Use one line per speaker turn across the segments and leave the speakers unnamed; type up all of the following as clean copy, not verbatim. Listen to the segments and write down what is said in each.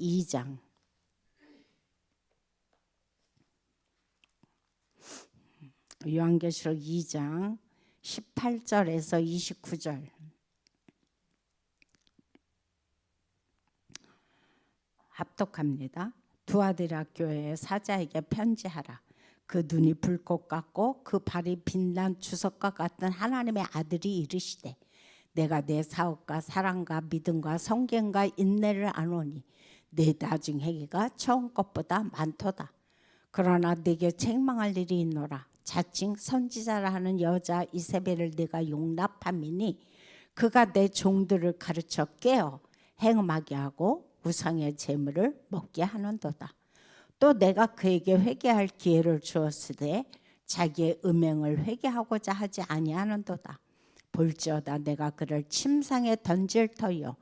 2장 요한계시록 2장 18절에서 29절. 합독합니다. 두아디라 교회의 사자에게 편지하라. 그 눈이 불꽃 같고 그 발이 빛난 주석과 같은 하나님의 아들이 이르시되 내가 내 사업과 사랑과 믿음과 성경과 인내를 아노니 내 나중 행위가 처음 것보다 많도다. 그러나 네게 책망할 일이 있노라. 자칭 선지자라 하는 여자 이세벨을 네가 용납함이니 그가 내 종들을 가르쳐 깨어 행음하게 하고 우상의 재물을 먹게 하는도다. 또 내가 그에게 회개할 기회를 주었으되 자기의 음행을 회개하고자 하지 아니하는도다. 볼지어다 내가 그를 침상에 던질 터이요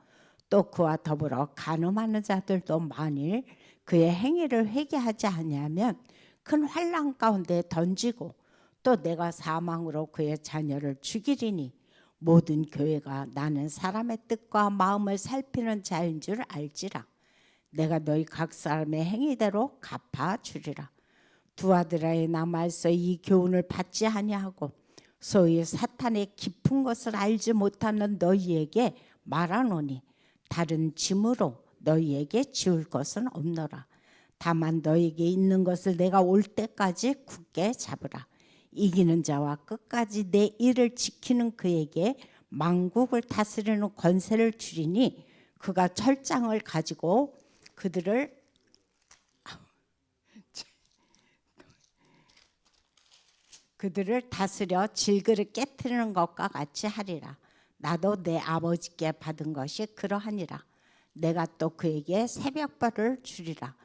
또 그와 더불어 간음하는 자들도 만일 그의 행위를 회개하지 아니하면 큰 환난 가운데 던지고 또 내가 사망으로 그의 자녀를 죽이리니 모든 교회가 나는 사람의 뜻과 마음을 살피는 자인 줄 알지라. 내가 너희 각 사람의 행위대로 갚아주리라. 두아디라에 남아서 이 교훈을 받지 아니하고 소위 사탄의 깊은 것을 알지 못하는 너희에게 말하노니 다른 짐으로 너희에게 지울 것은 없노라. 다만 너희에게 있는 것을 내가 올 때까지 굳게 잡으라. 이기는 자와 끝까지 내 일을 지키는 그에게 만국을 다스리는 권세를 주리니 그가 철장을 가지고 그들을 다스려 질그릇 깨트리는 것과 같이 하리라. 나도 내 아버지께 받은 것이 그러하니라. 내가 또 그에게 새벽벌을 주리라.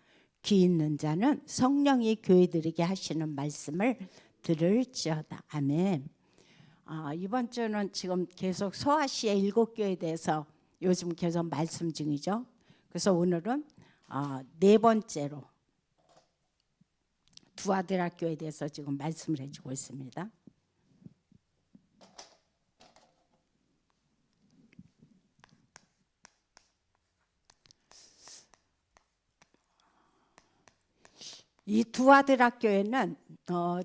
귀 있는 자는 성령이 교회들에게 하시는 말씀을 들을지어다. 아멘. 이번 주는 지금 계속 소아시의 7교회에 대해서 요즘 계속 말씀 중이죠. 그래서 오늘은 네 번째로 두아디라 교회에 대해서 지금 말씀을 해주고 있습니다. 이 두아디라 교회는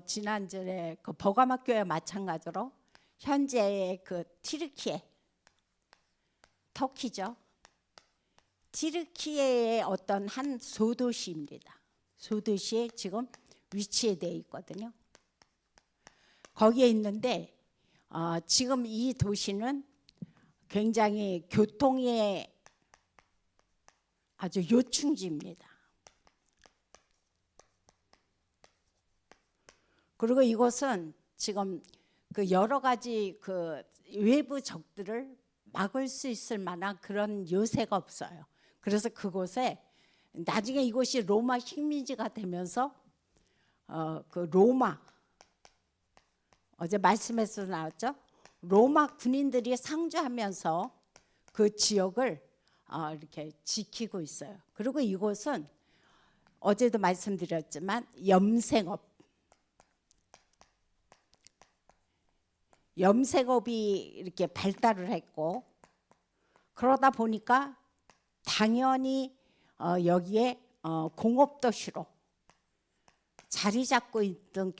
지난주에 그 버가마 교회와 마찬가지로 현재의 그 튀르키예, 터키죠. 튀르키예의 어떤 한 소도시입니다. 소도시에 지금 위치되어 있거든요. 거기에 있는데 지금 이 도시는 굉장히 교통의 아주 요충지입니다. 그리고 이곳은 지금 그 여러 가지 그 외부 적들을 막을 수 있을 만한 그런 요새가 없어요. 그래서 그곳에 나중에 이곳이 로마 식민지가 되면서 그 로마 어제 말씀에서 나왔죠. 로마 군인들이 상주하면서 그 지역을 이렇게 지키고 있어요. 그리고 이곳은 어제도 말씀드렸지만 염색업이 이렇게 발달을 했고 그러다 보니까 당연히 여기에 공업도시로 자리 잡고 있던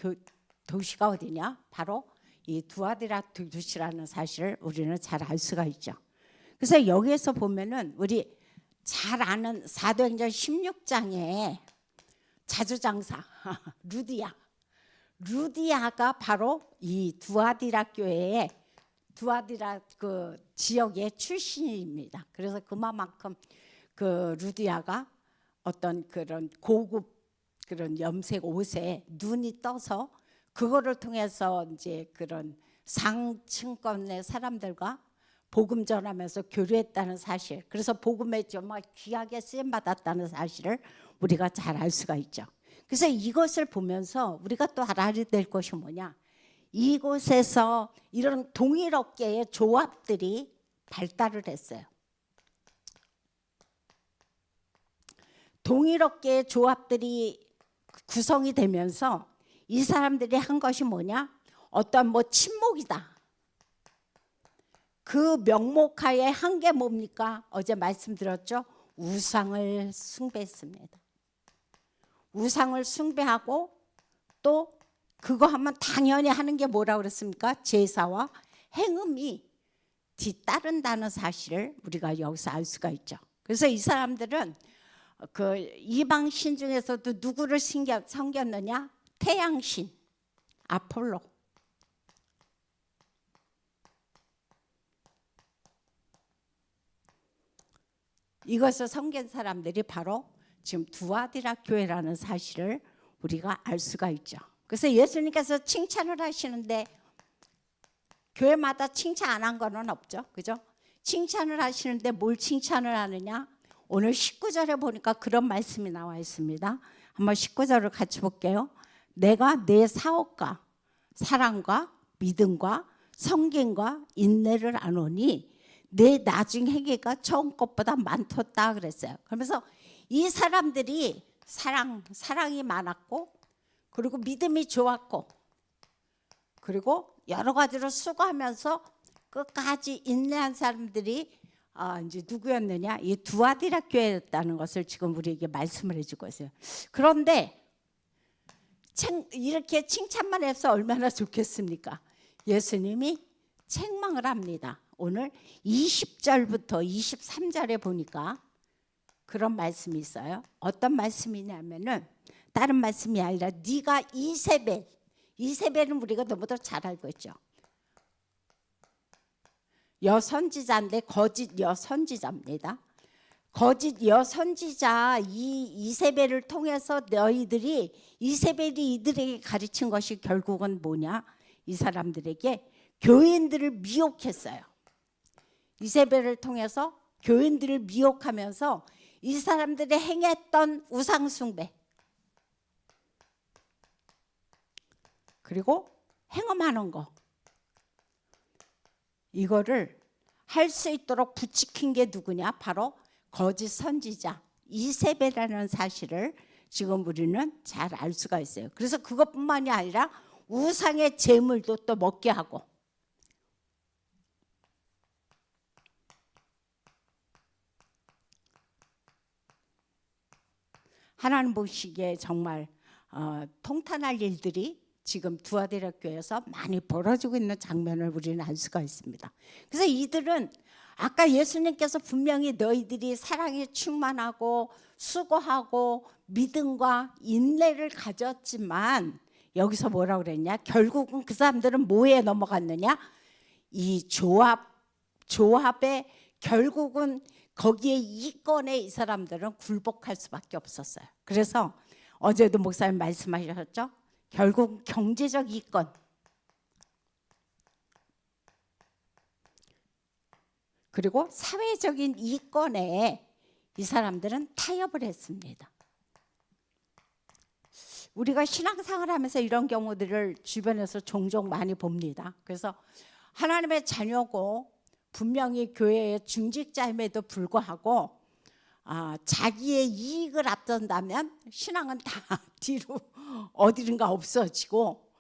도시가 어디냐? 바로 이 두아디라 도시라는 사실을 우리는 잘 알 수가 있죠. 그래서 여기에서 보면은 우리 잘 아는 사도행전 16장에 자주장사 루디아가 바로 이 두아디라 교회의 두아디라 그 지역의 출신입니다. 그래서 그만큼 그 루디아가 어떤 그런 고급 그런 염색 옷에 눈이 떠서 그거를 통해서 이제 그런 상층권의 사람들과 복음 전하면서 교류했다는 사실, 그래서 복음에 정말 귀하게 쓰임 받았다는 사실을 우리가 잘 알 수가 있죠. 그래서 이것을 보면서 우리가 또 알아야 될 것이 뭐냐? 이곳에서 이런 동일업계의 조합들이 발달을 했어요. 동일업계의 조합들이 구성이 되면서 이 사람들이 한 것이 뭐냐? 어떤 뭐 친목이다. 그 명목하에 한 게 뭡니까? 어제 말씀드렸죠? 우상을 숭배했습니다. 우상을 숭배하고 또 그거 하면 당연히 하는 게 뭐라고 그랬습니까? 제사와 행음이 뒤따른다는 사실을 우리가 여기서 알 수가 있죠. 그래서 이 사람들은 그 이방 신 중에서도 누구를 섬겼느냐? 태양신 아폴로. 이것을 섬긴 사람들이 바로 지금 두아디라 교회라는 사실을 우리가 알 수가 있죠. 그래서 예수님께서 칭찬을 하시는데 교회마다 칭찬 안 한 거는 없죠. 그죠? 칭찬을 하시는데 뭘 칭찬을 하느냐? 오늘 19절에 보니까 그런 말씀이 나와 있습니다. 한번 19절을 같이 볼게요. 내가 내 사업과 사랑과 믿음과 성김과 인내를 아노니 내 나중 행위가 처음 것보다 많았다 그랬어요. 그러면서 이 사람들이 사랑이 많았고 그리고 믿음이 좋았고 그리고 여러 가지로 수고하면서 끝까지 인내한 사람들이 이제 누구였느냐? 이 두아디라 교회였다는 것을 지금 우리에게 말씀을 해주고 있어요. 그런데 이렇게 칭찬만 해서 얼마나 좋겠습니까? 예수님이 책망을 합니다. 오늘 20절부터 23절에 보니까 그런 말씀이 있어요. 어떤 말씀이냐면은 다른 말씀이 아니라 네가 이세벨은 우리가 너무도 잘 알고 있죠. 여선지자인데 거짓 여선지자입니다. 거짓 여선지자 이 이세벨을 통해서 이세벨이 이들에게 가르친 것이 결국은 뭐냐? 이 사람들에게 교인들을 미혹했어요. 이세벨을 통해서 교인들을 미혹하면서 이 사람들이 행했던 우상숭배 그리고 행음하는 거 이거를 할 수 있도록 부추긴 게 누구냐? 바로 거짓 선지자 이세벨이라는 사실을 지금 우리는 잘 알 수가 있어요. 그래서 그것뿐만이 아니라 우상의 제물도 또 먹게 하고 하나님 보시기에 정말 통탄할 일들이 지금 두아디라 교회에서 많이 벌어지고 있는 장면을 우리는 알 수가 있습니다. 그래서 이들은 아까 예수님께서 분명히 너희들이 사랑에 충만하고 수고하고 믿음과 인내를 가졌지만 여기서 뭐라고 그랬냐? 결국은 그 사람들은 뭐에 넘어갔느냐? 이 조합에 결국은 거기에 이권에 이 사람들은 굴복할 수밖에 없었어요. 그래서 어제도 목사님 말씀하셨죠? 결국 경제적 이권 그리고 사회적인 이권에 이 사람들은 타협을 했습니다. 우리가 신앙생활 하면서 이런 경우들을 주변에서 종종 많이 봅니다. 그래서 하나님의 자녀고 분명히 교회의 중직자임에도 불구하고 자기의 이익을 앞선다면 신앙은 다 뒤로 어디든가 없어지고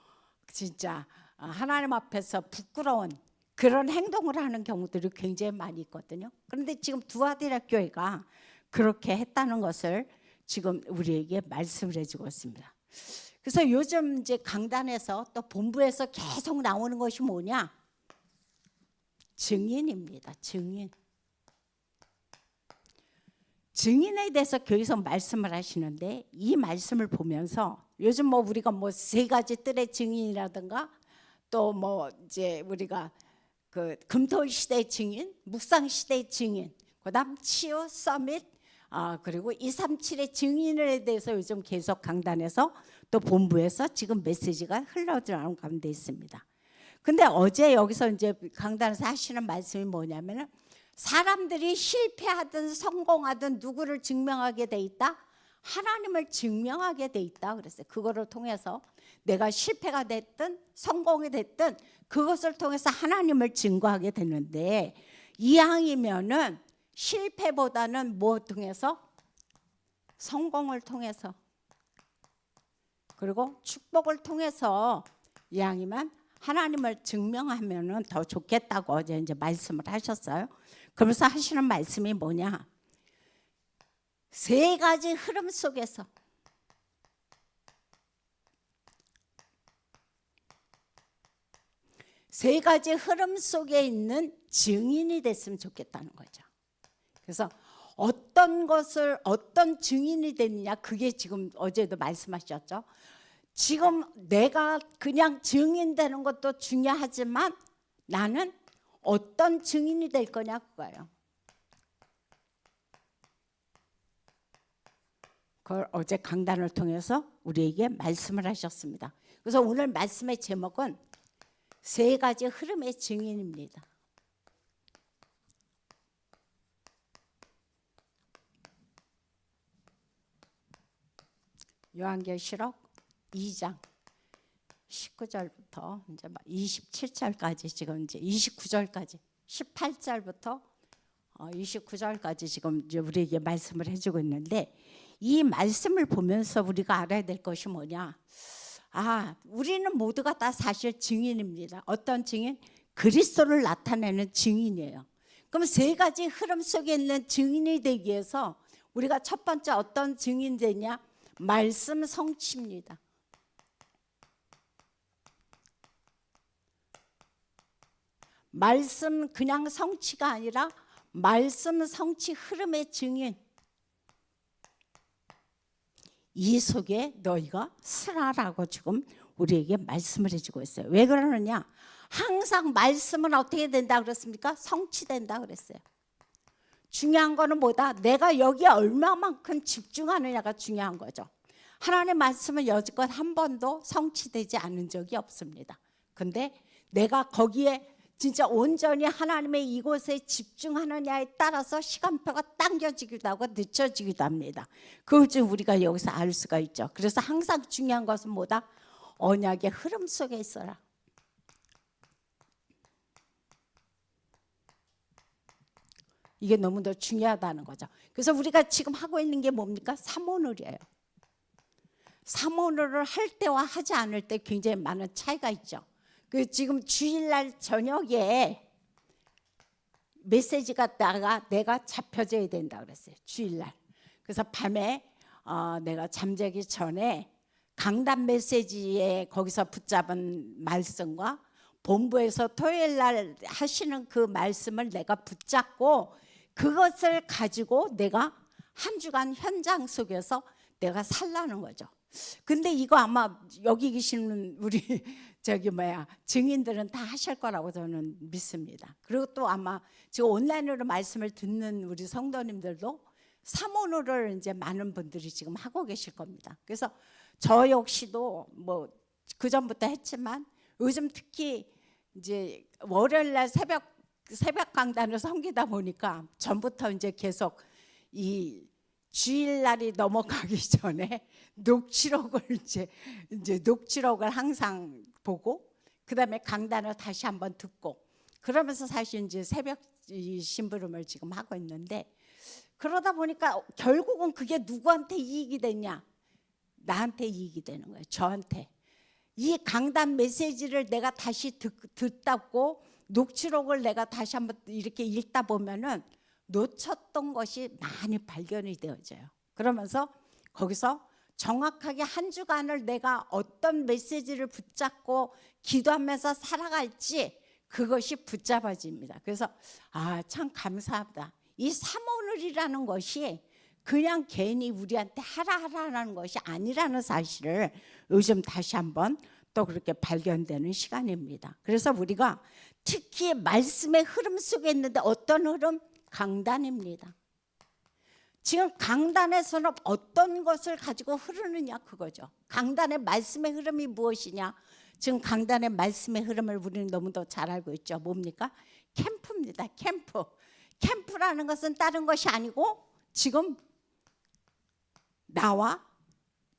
진짜 하나님 앞에서 부끄러운 그런 행동을 하는 경우들이 굉장히 많이 있거든요. 그런데 지금 두아디라 교회가 그렇게 했다는 것을 지금 우리에게 말씀을 해주고 있습니다. 그래서 요즘 이제 강단에서 또 본부에서 계속 나오는 것이 뭐냐? 증인입니다. 증인에 대해서 교회에서 말씀을 하시는데 이 말씀을 보면서 요즘 뭐 우리가 뭐 3가지 뜰의 증인이라든가 또 뭐 이제 우리가 그 금토일 시대의 증인, 묵상 시대의 증인, 그다음 치유 서밋 그리고 237의 증인에 대해서 요즘 계속 강단에서 또 본부에서 지금 메시지가 흘러들어가는 가운데 있습니다. 근데 어제 여기서 이제 강단에서 하시는 말씀이 뭐냐면은 사람들이 실패하든 성공하든 누구를 증명하게 돼 있다? 하나님을 증명하게 돼 있다 그랬어요. 그거를 통해서 내가 실패가 됐든 성공이 됐든 그것을 통해서 하나님을 증거하게 되는데 이왕이면은 실패보다는 뭐 통해서? 성공을 통해서 그리고 축복을 통해서 이왕이면 하나님을 증명하면은 더 좋겠다고 어제 이제 말씀을 하셨어요. 그러면서 하시는 말씀이 뭐냐? 세 가지 흐름 속에서 세 가지 흐름 속에 있는 증인이 됐으면 좋겠다는 거죠. 그래서 어떤 것을 어떤 증인이 되느냐, 그게 지금 어제도 말씀하셨죠. 지금 내가 그냥 증인되는 것도 중요하지만 나는 어떤 증인이 될 거냐, 그거예요. 그걸 어제 강단을 통해서 우리에게 말씀을 하셨습니다. 그래서 오늘 말씀의 제목은 세 가지 흐름의 증인입니다. 요한계시록 2장 19절부터 이제 27절까지, 지금 이제 29절까지, 18절부터 29절까지 지금 이제 우리에게 말씀을 해주고 있는데, 이 말씀을 보면서 우리가 알아야 될 것이 뭐냐? 우리는 모두가 다 사실 증인입니다. 어떤 증인? 그리스도를 나타내는 증인이에요. 그럼 세 가지 흐름 속에 있는 증인이 되기 위해서 우리가 첫 번째 어떤 증인 되냐? 말씀 성취입니다. 말씀 그냥 성취가 아니라 말씀 성취 흐름의 증인. 이 속에 너희가 서라라고 지금 우리에게 말씀을 해주고 있어요. 왜 그러느냐? 항상 말씀은 어떻게 된다 그랬습니까? 성취된다 그랬어요. 중요한 거는 뭐다? 내가 여기에 얼마만큼 집중하느냐가 중요한 거죠. 하나님의 말씀은 여지껏 한 번도 성취되지 않은 적이 없습니다. 근데 내가 거기에 진짜 온전히 하나님의 이곳에 집중하느냐에 따라서 시간표가 당겨지기도 하고 늦춰지기도 합니다. 그걸 좀 우리가 여기서 알 수가 있죠. 그래서 항상 중요한 것은 뭐다? 언약의 흐름 속에 있어라. 이게 너무도 중요하다는 거죠. 그래서 우리가 지금 하고 있는 게 뭡니까? 삼오늘이에요. 삼오늘을 할 때와 하지 않을 때 굉장히 많은 차이가 있죠. 그 지금 주일날 저녁에 메시지가 내가 잡혀져야 된다 그랬어요. 주일날. 그래서 밤에 내가 잠자기 전에 강단 메시지에 거기서 붙잡은 말씀과 본부에서 토요일날 하시는 그 말씀을 내가 붙잡고 그것을 가지고 내가 한 주간 현장 속에서 내가 살라는 거죠. 근데 이거 아마 여기 계시는 우리 증인들은 다 하실 거라고 저는 믿습니다. 그리고 또 아마 지금 온라인으로 말씀을 듣는 우리 성도님들도 삼오늘을 이제 많은 분들이 지금 하고 계실 겁니다. 그래서 저 역시도 뭐 그 전부터 했지만 요즘 특히 이제 월요일 날 새벽 강단을 섬기다 보니까 전부터 이제 계속 이 주일날이 넘어가기 전에 녹취록을 이제 녹취록을 항상 보고 그다음에 강단을 다시 한번 듣고 그러면서 사실 이제 새벽 심부름을 지금 하고 있는데, 그러다 보니까 결국은 그게 누구한테 이익이 되냐? 나한테 이익이 되는 거예요. 저한테. 이 강단 메시지를 내가 다시 듣다고 녹취록을 내가 다시 한번 이렇게 읽다 보면은 놓쳤던 것이 많이 발견이 되어져요. 그러면서 거기서 정확하게 한 주간을 내가 어떤 메시지를 붙잡고 기도하면서 살아갈지 그것이 붙잡아집니다. 그래서 참 감사하다. 이 삼오늘이라는 것이 그냥 괜히 우리한테 하라는 것이 아니라는 사실을 요즘 다시 한번 또 그렇게 발견되는 시간입니다. 그래서 우리가 특히 말씀의 흐름 속에 있는데 어떤 흐름? 강단입니다. 지금 강단에서는 어떤 것을 가지고 흐르느냐 그거죠. 강단의 말씀의 흐름이 무엇이냐? 지금 강단의 말씀의 흐름을 우리는 너무도 잘 알고 있죠. 뭡니까? 캠프입니다. 캠프. 캠프라는 것은 다른 것이 아니고 지금 나와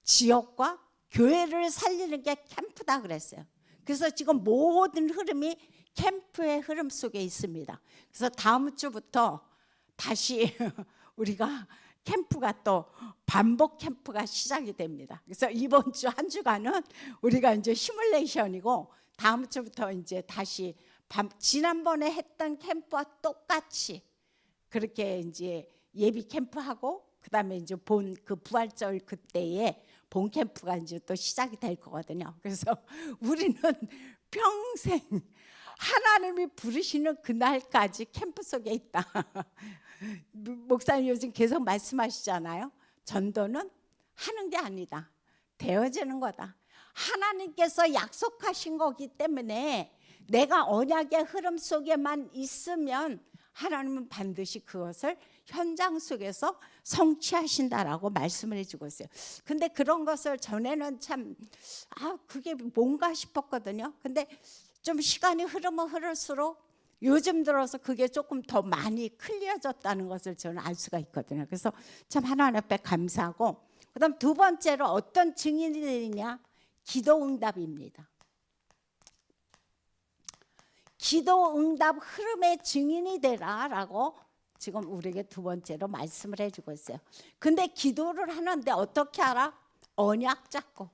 지역과 교회를 살리는 게 캠프다 그랬어요. 그래서 지금 모든 흐름이 캠프의 흐름 속에 있습니다. 그래서 다음 주부터 다시 우리가 캠프가 또 반복 캠프가 시작이 됩니다. 그래서 이번 주 한 주간은 우리가 이제 시뮬레이션이고 다음 주부터 이제 다시 지난번에 했던 캠프와 똑같이 그렇게 이제 예비 캠프하고 그다음에 이제 그 부활절 그때에 본 캠프가 이제 또 시작이 될 거거든요. 그래서 우리는 평생 하나님이 부르시는 그날까지 캠프 속에 있다. 목사님 요즘 계속 말씀하시잖아요. 전도는 하는 게 아니다. 되어지는 거다. 하나님께서 약속하신 거기 때문에 내가 언약의 흐름 속에만 있으면 하나님은 반드시 그것을 현장 속에서 성취하신다라고 말씀을 해주고 있어요. 근데 그런 것을 전에는 참 그게 뭔가 싶었거든요. 근데 좀 시간이 흐르면 흐를수록 요즘 들어서 그게 조금 더 많이 클리어졌다는 것을 저는 알 수가 있거든요. 그래서 참 하나님 앞에 감사하고, 그다음 두 번째로 어떤 증인이 되느냐? 기도 응답입니다. 기도 응답 흐름의 증인이 되라라고 지금 우리에게 두 번째로 말씀을 해주고 있어요. 근데 기도를 하는데 어떻게 알아? 언약 잡고.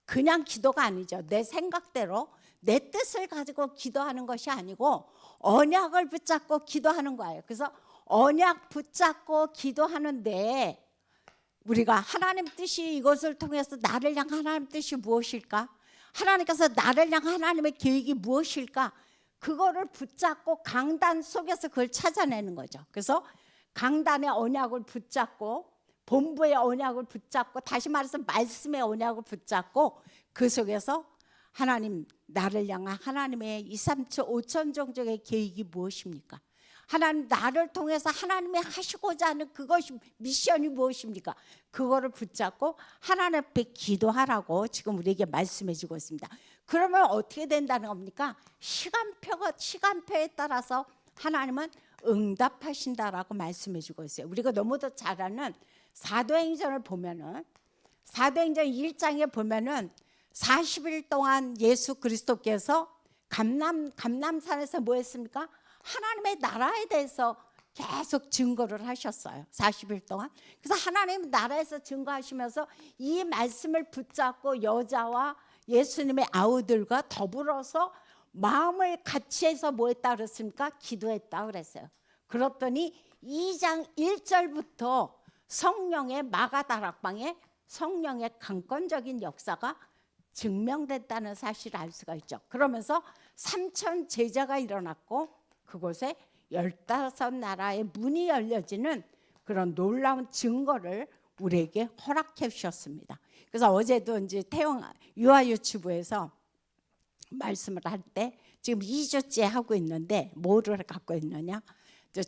그냥 기도가 아니죠. 내 생각대로 내 뜻을 가지고 기도하는 것이 아니고 언약을 붙잡고 기도하는 거예요. 그래서 언약 붙잡고 기도하는데 우리가 하나님 뜻이 이것을 통해서 나를 향한 하나님 뜻이 무엇일까? 하나님께서 나를 향한 하나님의 계획이 무엇일까? 그거를 붙잡고 강단 속에서 그걸 찾아내는 거죠. 그래서 강단의 언약을 붙잡고 본부의 언약을 붙잡고 다시 말해서 말씀의 언약을 붙잡고 그 속에서 하나님, 나를 향한 하나님의 2, 3초, 5천 종족의 계획이 무엇입니까? 하나님, 나를 통해서 하나님이 하시고자 하는 그것이 미션이 무엇입니까? 그거를 붙잡고 하나님 앞에 기도하라고 지금 우리에게 말씀해 주고 있습니다. 그러면 어떻게 된다는 겁니까? 시간표에 따라서 하나님은 응답하신다라고 말씀해 주고 있어요. 우리가 너무도 잘 아는 사도행전을 보면은, 사도행전 1장에 보면은 40일 동안 예수 그리스도께서 감람산에서 뭐 했습니까? 하나님의 나라에 대해서 계속 증거를 하셨어요. 40일 동안. 그래서 하나님 나라에서 증거하시면서 이 말씀을 붙잡고 여자와 예수님의 아우들과 더불어서 마음을 같이 해서 뭐 했다 그랬습니까? 기도했다 그랬어요. 그랬더니 2장 1절부터 성령의 마가다락방에 성령의 강권적인 역사가 증명됐다는 사실을 알 수가 있죠. 그러면서 3천 제자가 일어났고 그곳에 15나라의 문이 열려지는 그런 놀라운 증거를 우리에게 허락해 주셨습니다. 그래서 어제도 이제 유아유치부에서 말씀을 할 때 지금 2주째 하고 있는데 뭐를 갖고 있느냐?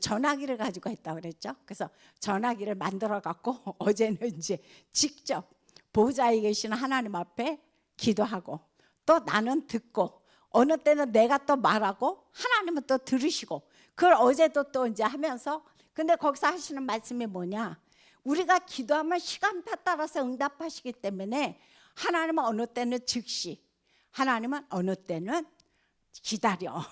전화기를 가지고 했다고 그랬죠. 그래서 전화기를 만들어 갖고 어제는 이제 직접 보좌에 계시는 하나님 앞에 기도하고 또 나는 듣고 어느 때는 내가 또 말하고 하나님은 또 들으시고 그걸 어제도 또 이제 하면서 근데 거기서 하시는 말씀이 뭐냐? 우리가 기도하면 시간표 따라서 응답하시기 때문에 하나님은 어느 때는 즉시, 하나님은 어느 때는 기다려,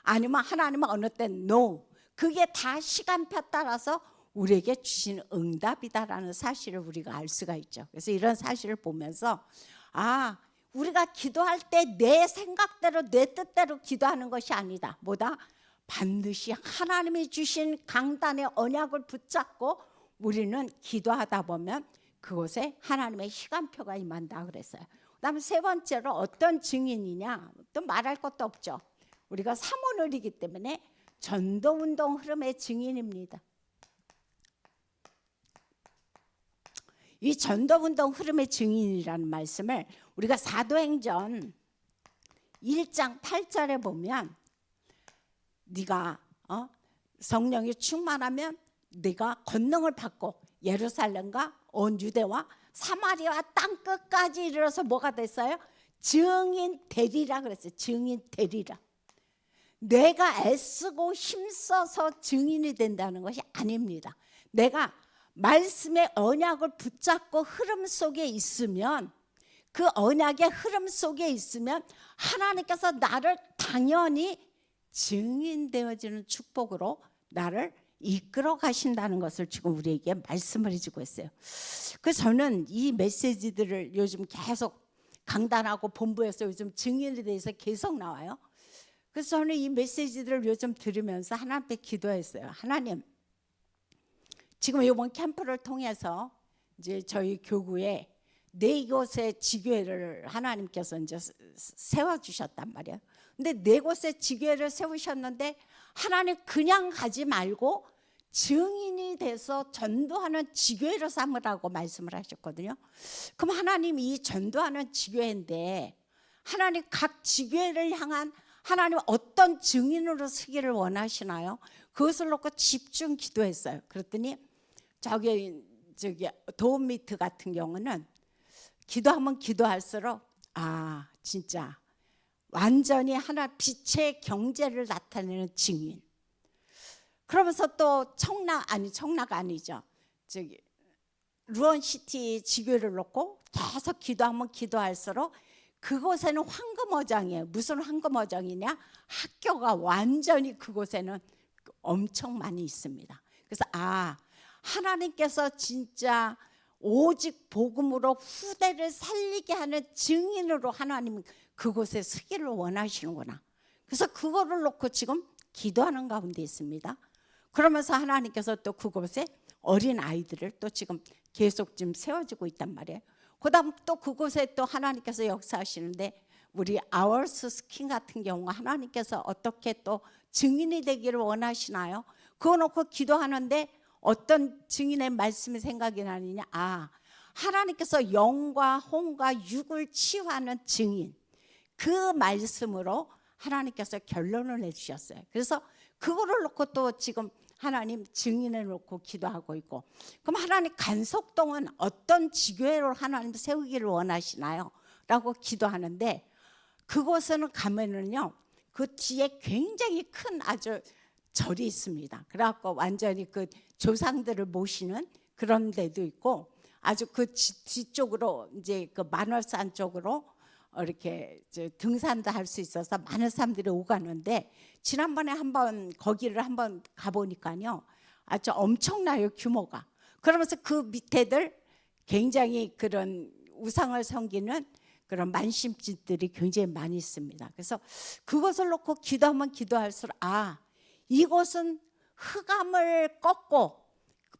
아니면 하나님은 어느 때는 no. 그게 다 시간표 따라서 우리에게 주신 응답이다라는 사실을 우리가 알 수가 있죠. 그래서 이런 사실을 보면서 우리가 기도할 때 내 생각대로 내 뜻대로 기도하는 것이 아니다. 뭐다? 반드시 하나님이 주신 강단의 언약을 붙잡고 우리는 기도하다 보면 그곳에 하나님의 시간표가 임한다 그랬어요. 그다음에 세 번째로 어떤 증인이냐? 또 말할 것도 없죠. 우리가 사모늘이기 때문에 전도운동 흐름의 증인입니다. 이 전도운동 흐름의 증인이라는 말씀을 우리가 사도행전 1장 8절에 보면 네가 성령이 충만하면 네가 권능을 받고 예루살렘과 온 유대와 사마리아 땅 끝까지 이르러서 뭐가 됐어요? 증인 되리라 그랬어요. 증인 되리라. 내가 애쓰고 힘써서 증인이 된다는 것이 아닙니다. 내가 말씀의 언약을 붙잡고 흐름 속에 있으면 그 언약의 흐름 속에 있으면 하나님께서 나를 당연히 증인되어지는 축복으로 나를 이끌어 가신다는 것을 지금 우리에게 말씀을 해주고 있어요. 그래서 저는 이 메시지들을 요즘 계속 강단하고 본부에서 요즘 증인에 대해서 계속 나와요. 그래서 저는 이 메시지들을 요즘 들으면서 하나님 앞에 기도했어요. 하나님, 지금 이번 캠프를 통해서 이제 저희 교구에 4곳의 지교회를 하나님께서 이제 세워주셨단 말이에요. 근데 4곳의 지교회를 세우셨는데 하나님 그냥 가지 말고 증인이 돼서 전도하는 지교회로 삼으라고 말씀을 하셨거든요. 그럼 하나님 이 전도하는 지교회인데 하나님 각 지교회를 향한 하나님 어떤 증인으로 쓰기를 원하시나요? 그것을 놓고 집중 기도했어요. 그랬더니 저기 도움미트 같은 경우는 기도하면 기도할수록 진짜 완전히 하나 빛의 경제를 나타내는 증인. 그러면서 또 청라가 아니죠. 루원시티 지교를 놓고 계속 기도하면 기도할수록 그곳에는 황금어장이에요. 무슨 황금어장이냐? 학교가 완전히 그곳에는 엄청 많이 있습니다. 그래서 하나님께서 진짜 오직 복음으로 후대를 살리게 하는 증인으로 하나님 그곳에 서기를 원하시는구나. 그래서 그거를 놓고 지금 기도하는 가운데 있습니다. 그러면서 하나님께서 또 그곳에 어린 아이들을 또 지금 계속 지금 세워지고 있단 말이에요. 그다음 또 그곳에 또 하나님께서 역사하시는데 우리 아워스 스킨 같은 경우 하나님께서 어떻게 또 증인이 되기를 원하시나요? 그거 놓고 기도하는데 어떤 증인의 말씀이 생각이 나느냐? 하나님께서 영과 혼과 육을 치유하는 증인, 그 말씀으로 하나님께서 결론을 내주셨어요. 그래서 그거를 놓고 또 지금 하나님 증인을 놓고 기도하고 있고, 그럼 하나님 간석동은 어떤 지교회로 하나님 세우기를 원하시나요? 라고 기도하는데 그곳에는 가면은요, 그 뒤에 굉장히 큰 아주 절이 있습니다. 그래갖고 완전히 그 조상들을 모시는 그런 데도 있고, 아주 그 뒤쪽으로 이제 그 만월산 쪽으로 이렇게 등산도 할 수 있어서 많은 사람들이 오가는데, 지난번에 한번 거기를 한번 가보니까요 아주 엄청나요, 규모가. 그러면서 그 밑에들 굉장히 그런 우상을 섬기는 그런 만심집들이 굉장히 많이 있습니다. 그래서 그것을 놓고 기도하면 기도할수록 이곳은 흑암을 꺾고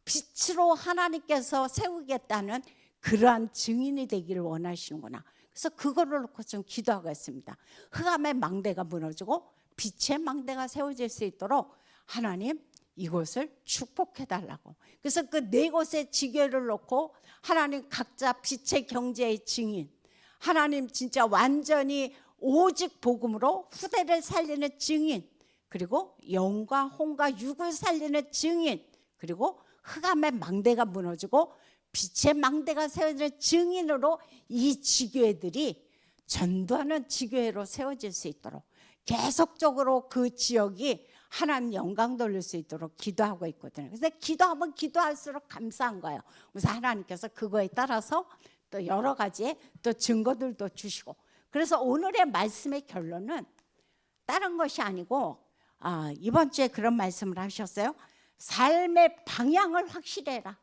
빛으로 하나님께서 세우겠다는 그러한 증인이 되기를 원하시는구나. 그래서 그거를 놓고 좀 기도하고 있습니다. 흑암의 망대가 무너지고 빛의 망대가 세워질 수 있도록 하나님 이곳을 축복해달라고. 그래서 그 4곳의 지교를 놓고 하나님 각자 빛의 경제의 증인, 하나님 진짜 완전히 오직 복음으로 후대를 살리는 증인, 그리고 영과 혼과 육을 살리는 증인, 그리고 흑암의 망대가 무너지고 빛의 망대가 세워지는 증인으로 이 지교회들이 전도하는 지교회로 세워질 수 있도록 계속적으로 그 지역이 하나님 영광 돌릴 수 있도록 기도하고 있거든요. 그래서 기도하면 기도할수록 감사한 거예요. 그래서 하나님께서 그거에 따라서 또 여러 가지의 또 증거들도 주시고, 그래서 오늘의 말씀의 결론은 다른 것이 아니고 이번 주에 그런 말씀을 하셨어요. 삶의 방향을 확실해라.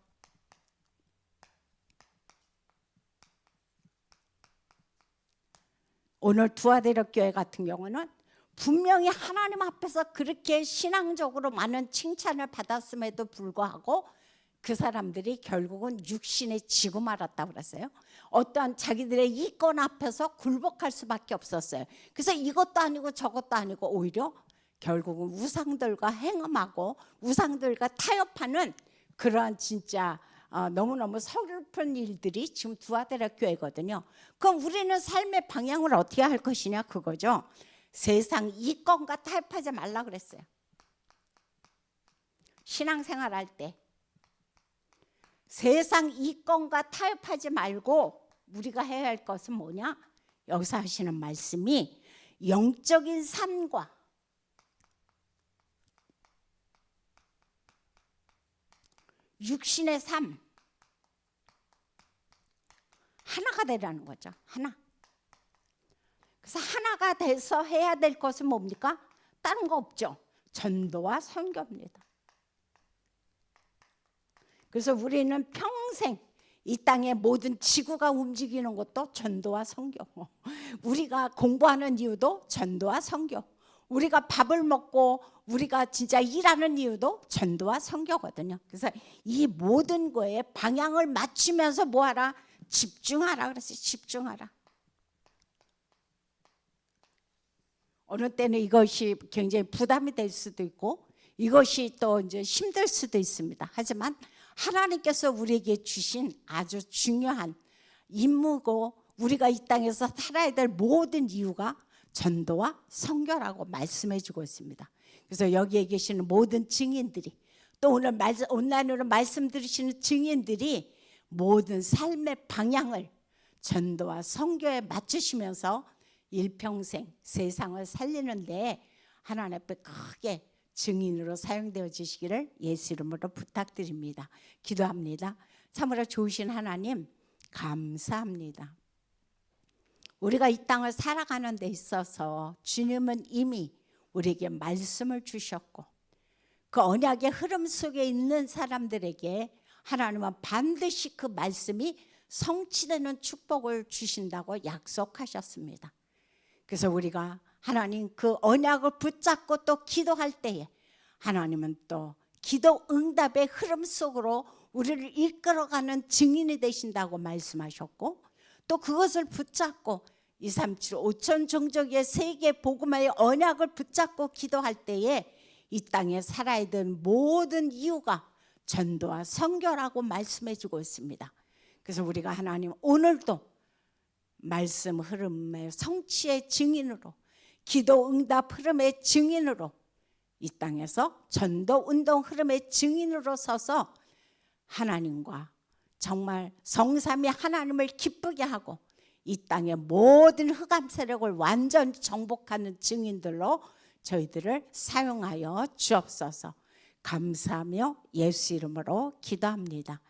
오늘 두아대력교회 같은 경우는 분명히 하나님 앞에서 그렇게 신앙적으로 많은 칭찬을 받았음에도 불구하고 그 사람들이 결국은 육신에 지고 말았다고 그랬어요. 어떠한 자기들의 이권 앞에서 굴복할 수밖에 없었어요. 그래서 이것도 아니고 저것도 아니고 오히려 결국은 우상들과 행음하고 우상들과 타협하는 그러한 진짜 너무너무 서글픈 일들이 지금 두아대력교회거든요. 그럼 우리는 삶의 방향을 어떻게 할 것이냐, 그거죠. 세상 이권과 타협하지 말라 그랬어요. 신앙생활 할 때 세상 이권과 타협하지 말고 우리가 해야 할 것은 뭐냐? 여기서 하시는 말씀이 영적인 삶과 육신의 삶 하나가 되라는 거죠. 하나. 그래서 하나가 돼서 해야 될 것은 뭡니까? 다른 거 없죠. 전도와 선교입니다. 그래서 우리는 평생 이 땅의 모든 지구가 움직이는 것도 전도와 선교. 우리가 공부하는 이유도 전도와 선교. 우리가 밥을 먹고 우리가 진짜 일하는 이유도 전도와 선교거든요. 그래서 이 모든 거에 방향을 맞추면서 뭐하라? 집중하라. 그래서 집중하라. 어느 때는 이것이 굉장히 부담이 될 수도 있고 이것이 또 이제 힘들 수도 있습니다. 하지만 하나님께서 우리에게 주신 아주 중요한 임무고 우리가 이 땅에서 살아야 될 모든 이유가 전도와 선교라고 말씀해 주고 있습니다. 그래서 여기에 계시는 모든 증인들이 또 오늘 온라인으로 말씀 들으시는 증인들이 모든 삶의 방향을 전도와 선교에 맞추시면서 일평생 세상을 살리는데 하나님 앞에 크게 증인으로 사용되어 주시기를 예수 이름으로 부탁드립니다. 기도합니다. 참으로 좋으신 하나님 감사합니다. 우리가 이 땅을 살아가는 데 있어서 주님은 이미 우리에게 말씀을 주셨고 그 언약의 흐름 속에 있는 사람들에게 하나님은 반드시 그 말씀이 성취되는 축복을 주신다고 약속하셨습니다. 그래서 우리가 하나님 그 언약을 붙잡고 또 기도할 때에 하나님은 또 기도 응답의 흐름 속으로 우리를 이끌어가는 증인이 되신다고 말씀하셨고 또 그것을 붙잡고 237 5천 종족의 세계 복음화의 언약을 붙잡고 기도할 때에 이 땅에 살아야 되는 모든 이유가 전도와 선교라고 말씀해 주고 있습니다. 그래서 우리가 하나님 오늘도 말씀 흐름의 성취의 증인으로 기도 응답 흐름의 증인으로 이 땅에서 전도 운동 흐름의 증인으로 서서 하나님과 정말 성삼위 하나님을 기쁘게 하고 이 땅의 모든 흑암 세력을 완전히 정복하는 증인들로 저희들을 사용하여 주옵소서. 감사하며 예수 이름으로 기도합니다.